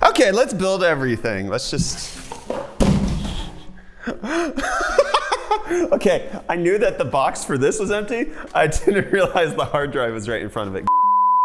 Okay, let's build everything. Let's just... Okay, I knew that the box for this was empty. I didn't realize the hard drive was right in front of it.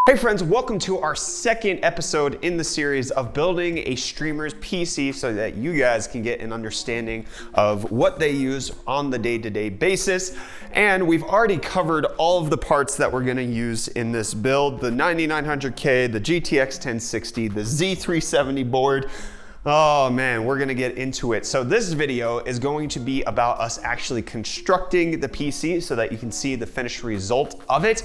Hey friends, welcome to our second episode in the series of building a streamer's PC so that you guys can get an understanding of what they use on the day-to-day basis. And we've already covered all of the parts that we're gonna use in this build: the 9900K, the GTX 1060, the Z370 board. Oh man, we're gonna get into it. So this video is going to be about us actually constructing the PC so that you can see the finished result of it.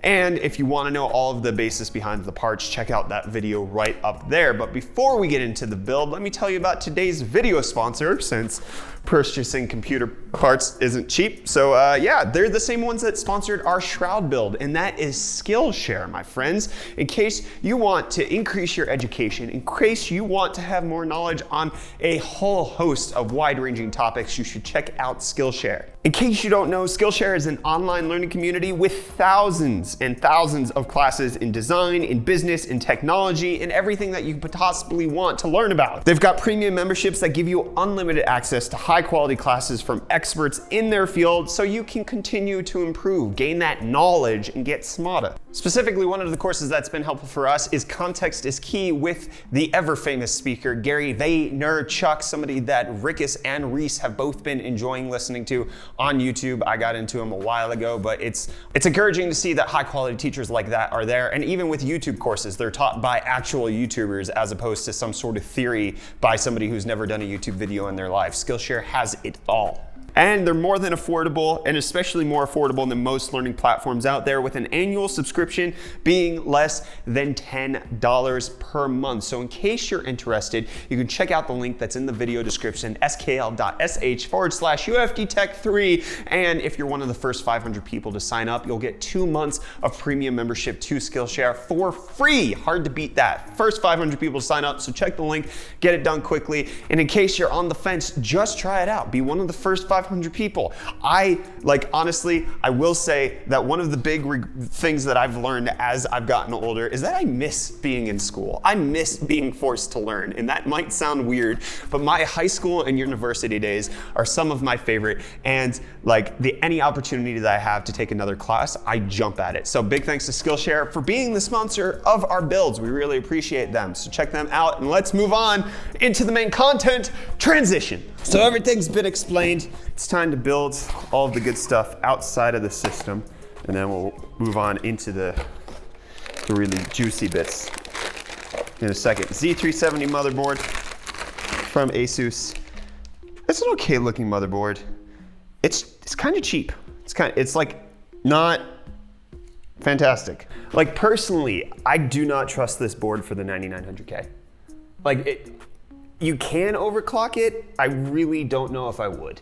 And if you want to know all of the basis behind the parts, check out that video right up there. But before we get into the build, let me tell you about today's video sponsor, since purchasing computer parts isn't cheap. So yeah, they're the same ones that sponsored our Shroud build, and that is Skillshare, my friends. In case you want to increase your education, in case you want to have more knowledge on a whole host of wide-ranging topics, you should check out Skillshare. In case you don't know, Skillshare is an online learning community with thousands and thousands of classes in design, in business, in technology, and everything that you could possibly want to learn about. They've got premium memberships that give you unlimited access to high-quality classes from experts in their field, so you can continue to improve, gain that knowledge, and get smarter. Specifically, one of the courses that's been helpful for us is Context is Key with the ever-famous speaker, Gary Vaynerchuk, somebody that Rickis and Reece have both been enjoying listening to on YouTube. I got into him a while ago, but it's encouraging to see that high-quality teachers like that are there. And even with YouTube courses, they're taught by actual YouTubers as opposed to some sort of theory by somebody who's never done a YouTube video in their life. Skillshare has it all. And they're more than affordable, and especially more affordable than most learning platforms out there, with an annual subscription being less than $10 per month. So in case you're interested, you can check out the link that's in the video description, skl.sh/UFDTech3. And if you're one of the first 500 people to sign up, you'll get 2 months of premium membership to Skillshare for free. Hard to beat that. First 500 people to sign up, so check the link, get it done quickly. And in case you're on the fence, just try it out. Be one of the first 500 people. Honestly, I will say that one of the big things that I've learned as I've gotten older is that I miss being in school. I miss being forced to learn, and that might sound weird, but my high school and university days are some of my favorite, and any opportunity that I have to take another class, I jump at it. So big thanks to Skillshare for being the sponsor of our builds. We really appreciate them. So check them out, and let's move on into the main content, transition. So everything's been explained. It's time to build all of the good stuff outside of the system, and then we'll move on into the really juicy bits in a second. Z370 motherboard from Asus. It's an okay looking motherboard. It's kind of cheap. It's not fantastic. Personally, I do not trust this board for the 9900K. You can overclock it. I really don't know if I would.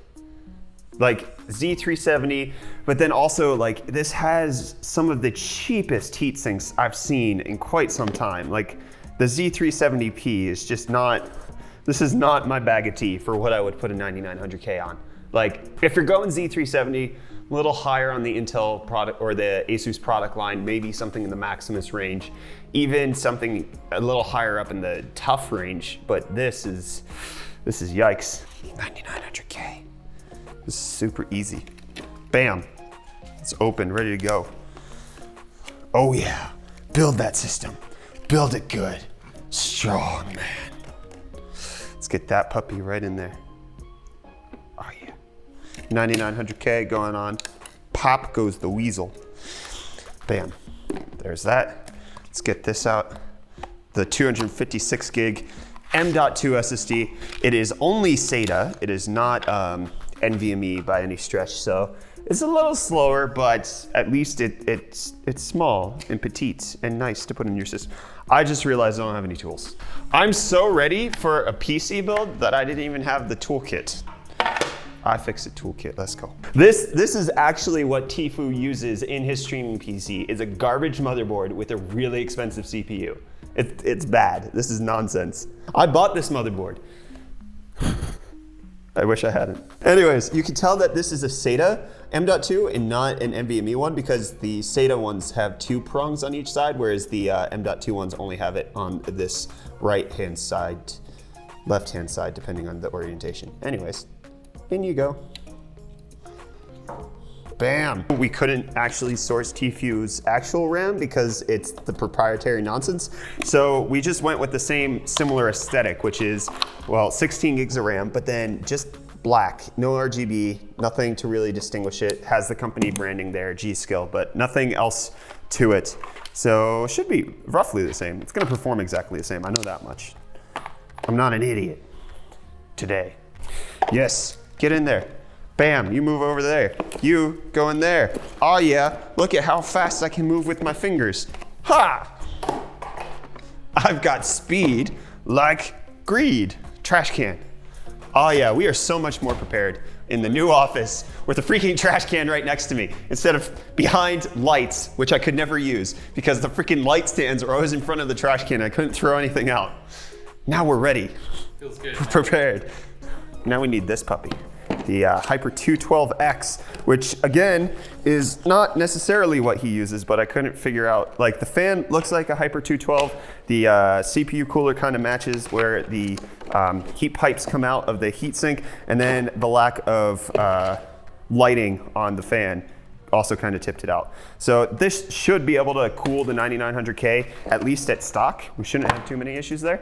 Z370, but then also this has some of the cheapest heat sinks I've seen in quite some time. The Z370P is just not, this is not my bag of tea for what I would put a 9900K on. If you're going Z370, a little higher on the Intel product or the Asus product line, maybe something in the Maximus range, even something a little higher up in the tough range, but this is yikes. 9900K. This is super easy. Bam, it's open, ready to go. Oh yeah, build that system. Build it good, strong, man. Let's get that puppy right in there. Oh yeah. 9900K going on. Pop goes the weasel. Bam, there's that. Let's get this out. The 256 gig M.2 SSD. It is only SATA. It is not NVMe by any stretch, so it's a little slower, but at least it's small and petite and nice to put in your system. I just realized I don't have any tools. I'm so ready for a PC build that I didn't even have the toolkit. iFixit toolkit, let's go. This is actually what Tfue uses in his streaming PC, is a garbage motherboard with a really expensive CPU. It's bad, this is nonsense. I bought this motherboard. I wish I hadn't. Anyways, you can tell that this is a SATA M.2 and not an NVMe one because the SATA ones have 2 prongs on each side, whereas the M.2 ones only have it on this right-hand side, left-hand side, depending on the orientation. Anyways, in you go. Bam. We couldn't actually source Tfue's actual RAM because it's the proprietary nonsense. So we just went with the same similar aesthetic, which is, well, 16 gigs of RAM, but then just black, no RGB, nothing to really distinguish it. Has the company branding there, G.Skill, but nothing else to it. So it should be roughly the same. It's gonna perform exactly the same, I know that much. I'm not an idiot today. Yes, get in there. Bam, you move over there. You go in there. Oh yeah, look at how fast I can move with my fingers. Ha! I've got speed like greed. Trash can. Oh yeah, we are so much more prepared in the new office with a freaking trash can right next to me instead of behind lights, which I could never use because the freaking light stands are always in front of the trash can. I couldn't throw anything out. Now we're ready. Feels good. We're prepared. Now we need this puppy. The Hyper 212X, which again is not necessarily what he uses, but I couldn't figure out. Like the fan looks like a Hyper 212. The CPU cooler kind of matches where the heat pipes come out of the heatsink, and then the lack of lighting on the fan also kind of tipped it out. So this should be able to cool the 9900K at least at stock. We shouldn't have too many issues there,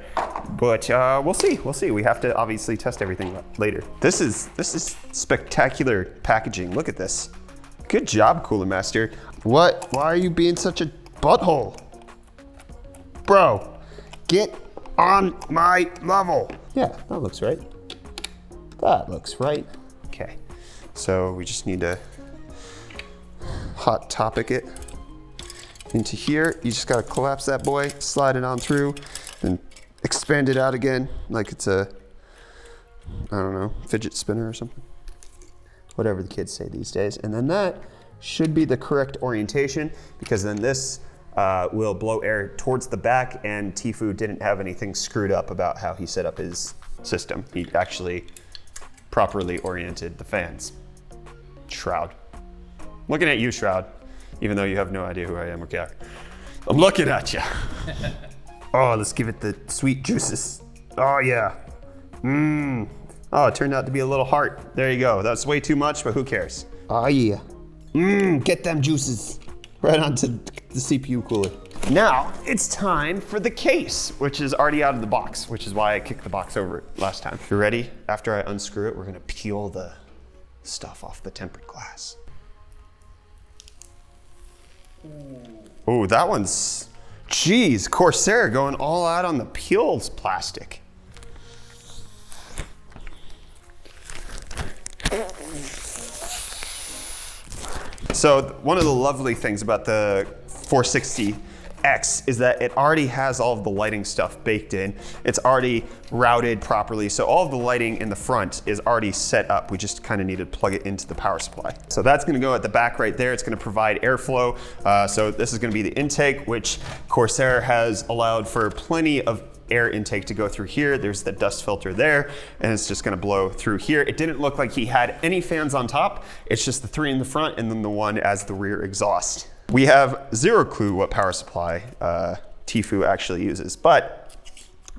but we'll see. We'll see. We have to obviously test everything later. This is spectacular packaging. Look at this. Good job, Cooler Master. What? Why are you being such a butthole? Bro, get on my level. Yeah, that looks right. That looks right. Okay, so we just need to hot topic it into here. You just gotta collapse that boy, slide it on through, then expand it out again like it's a, I don't know, fidget spinner or something. Whatever the kids say these days. And then that should be the correct orientation because then this will blow air towards the back, and Tfue didn't have anything screwed up about how he set up his system. He actually properly oriented the fans. Shroud. Looking at you, Shroud, even though you have no idea who I am or care. I'm looking at you. Oh, let's give it the sweet juices. Oh yeah. Mmm. Oh, it turned out to be a little heart. There you go. That's way too much, but who cares? Oh yeah. Mmm, get them juices. Right onto the CPU cooler. Now, it's time for the case, which is already out of the box, which is why I kicked the box over it last time. If you're ready, after I unscrew it, we're gonna peel the stuff off the tempered glass. Oh, that one's, geez, Corsair going all out on the peels plastic. So one of the lovely things about the 460X is that it already has all of the lighting stuff baked in. It's already routed properly. So all of the lighting in the front is already set up. We just kind of need to plug it into the power supply. So that's gonna go at the back right there. It's gonna provide airflow. So this is gonna be the intake, which Corsair has allowed for plenty of air intake to go through here. There's the dust filter there, and it's just gonna blow through here. It didn't look like he had any fans on top. It's just the 3 in the front and then the 1 as the rear exhaust. We have zero clue what power supply Tfue actually uses, but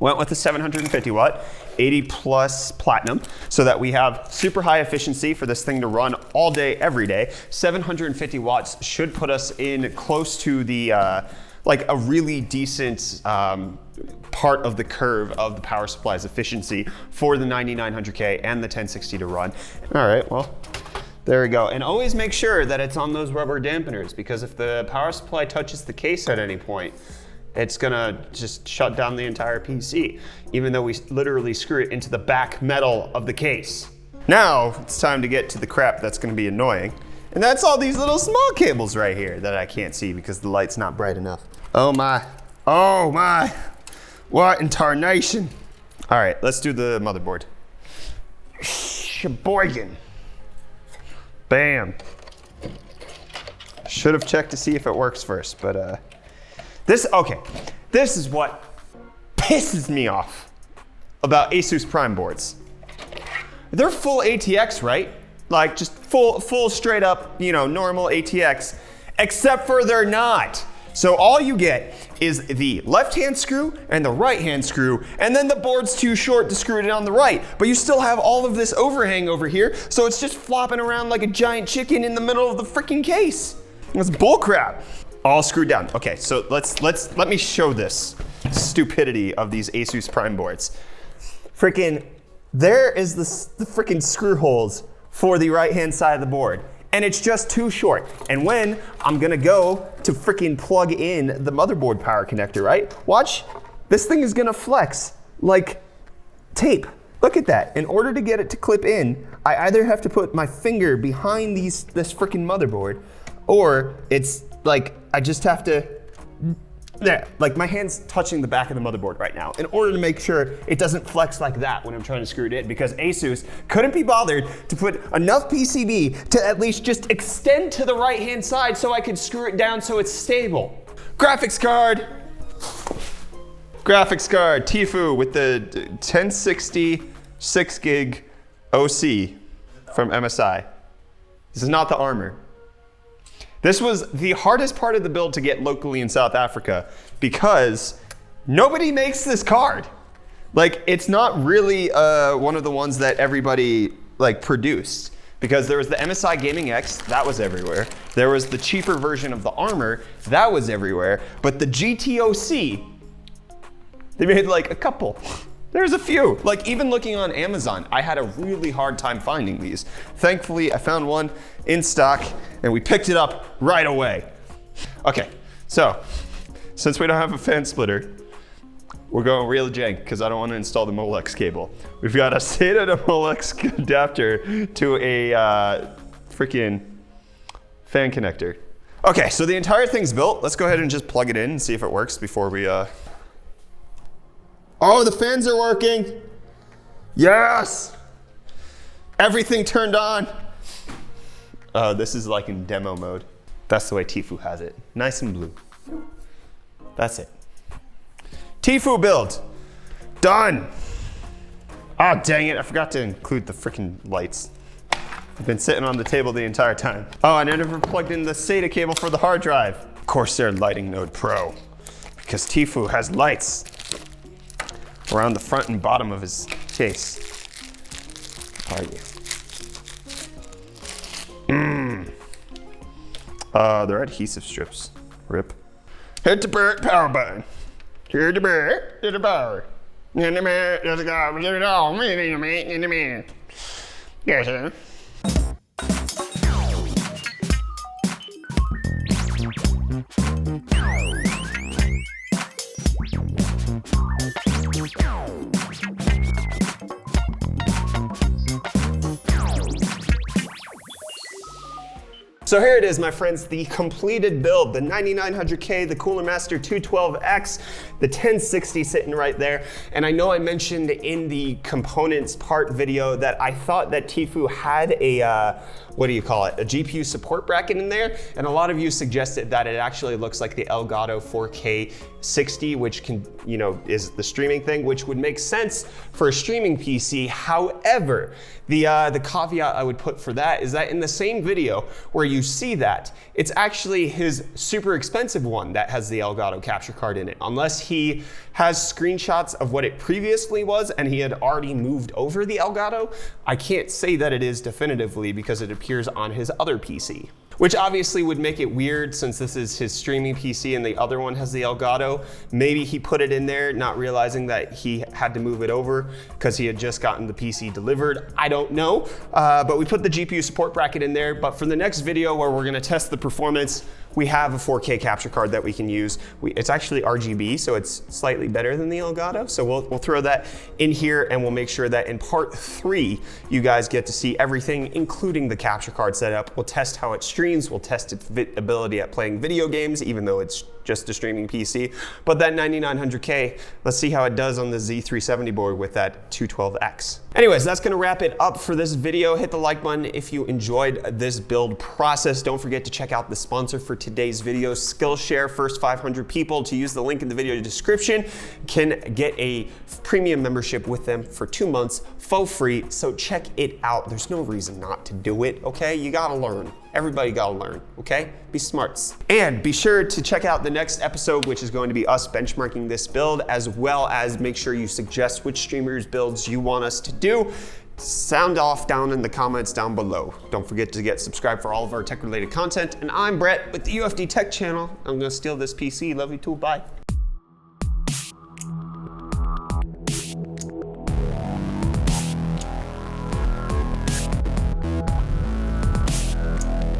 went with the 750 watt, 80 plus platinum, so that we have super high efficiency for this thing to run all day, every day. 750 watts should put us in close to the, like a really decent part of the curve of the power supply's efficiency for the 9900K and the 1060 to run. All right, well, there we go. And always make sure that it's on those rubber dampeners, because if the power supply touches the case at any point, it's gonna just shut down the entire PC, even though we literally screw it into the back metal of the case. Now it's time to get to the crap that's gonna be annoying. And that's all these little small cables right here that I can't see because the light's not bright enough. Oh my, what in tarnation? All right, let's do the motherboard. Sheboygan. Bam. Should have checked to see if it works first, but this is what pisses me off about Asus Prime boards. they're full ATX, right? Like just full straight up, you know, normal ATX, except for they're not. So all you get is the left-hand screw and the right-hand screw, and then the board's too short to screw it on the right. But you still have all of this overhang over here, so it's just flopping around like a giant chicken in the middle of the freaking case. That's bullcrap. All screwed down. Okay, so let me show this stupidity of these Asus Prime boards. Freaking, there is the freaking screw holes for the right-hand side of the board. And it's just too short. And when I'm gonna go to freaking plug in the motherboard power connector, right? Watch, this thing is gonna flex like tape. Look at that. In order to get it to clip in, I either have to put my finger behind this freaking motherboard, or it's like, I just have to, there, like my hand's touching the back of the motherboard right now in order to make sure it doesn't flex like that when I'm trying to screw it in, because Asus couldn't be bothered to put enough PCB to at least just extend to the right-hand side so I could screw it down so it's stable. Graphics card, Tfue with the 1060 6 gig OC from MSI. This is not the Armor. This was the hardest part of the build to get locally in South Africa because nobody makes this card. Like, it's not really one of the ones that everybody like produced, because there was the MSI Gaming X, that was everywhere. There was the cheaper version of the Armor, that was everywhere. But the GTOC, they made like a couple. There's a few. Like, even looking on Amazon, I had a really hard time finding these. Thankfully, I found one in stock and we picked it up right away. Okay, so since we don't have a fan splitter, we're going real jank because I don't want to install the Molex cable. We've got a SATA to Molex adapter to a freaking fan connector. Okay, so the entire thing's built. Let's go ahead and just plug it in and see if it works before we Oh, the fans are working. Yes! Everything turned on. Oh, this is like in demo mode. That's the way Tfue has it. Nice and blue. That's it. Tfue build. Done. Ah, dang it, I forgot to include the freaking lights. I've been sitting on the table the entire time. Oh, and I never plugged in the SATA cable for the hard drive. Corsair Lighting Node Pro, because Tfue has lights around the front and bottom of his case. How are you? They're adhesive strips. RIP. Hit the power button. Hit the power. Hit the power. In the man. There's a guy. In the man. Yes, sir. So here it is, my friends, the completed build, the 9900K, the Cooler Master 212X, the 1060 sitting right there. And I know I mentioned in the components part video that I thought that Tfue had a, what do you call it, a GPU support bracket in there. And a lot of you suggested that it actually looks like the Elgato 4K 60, which can, you know, is the streaming thing, which would make sense for a streaming PC. However, the caveat I would put for that is that in the same video where you see that, it's actually his super expensive one that has the Elgato capture card in it, unless he has screenshots of what it previously was and he had already moved over the Elgato. I can't say that it is definitively because it appears on his other PC, which obviously would make it weird since this is his streaming PC and the other one has the Elgato. Maybe he put it in there not realizing that he had to move it over because he had just gotten the PC delivered. I don't know, but we put the GPU support bracket in there. But for the next video where we're gonna test the performance, we have a 4K capture card that we can use. It's actually RGB, so it's slightly better than the Elgato. So we'll throw that in here and we'll make sure that in part 3, you guys get to see everything, including the capture card setup. We'll test how it streams, we'll test its ability at playing video games, even though it's just a streaming PC. But that 9900K, let's see how it does on the Z370 board with that 212X. Anyways, that's gonna wrap it up for this video. Hit the like button if you enjoyed this build process. Don't forget to check out the sponsor for today's video. Skillshare, first 500 people to use the link in the video description can get a premium membership with them for 2 months for free. So check it out. There's no reason not to do it, okay? You gotta learn. Everybody gotta learn, okay? Be smarts. And be sure to check out the next episode, which is going to be us benchmarking this build, as well as make sure you suggest which streamers builds you want us to do. Sound off down in the comments down below. Don't forget to get subscribed for all of our tech related content. And I'm Brett with the UFD Tech channel. I'm gonna steal this PC. Love you too, bye.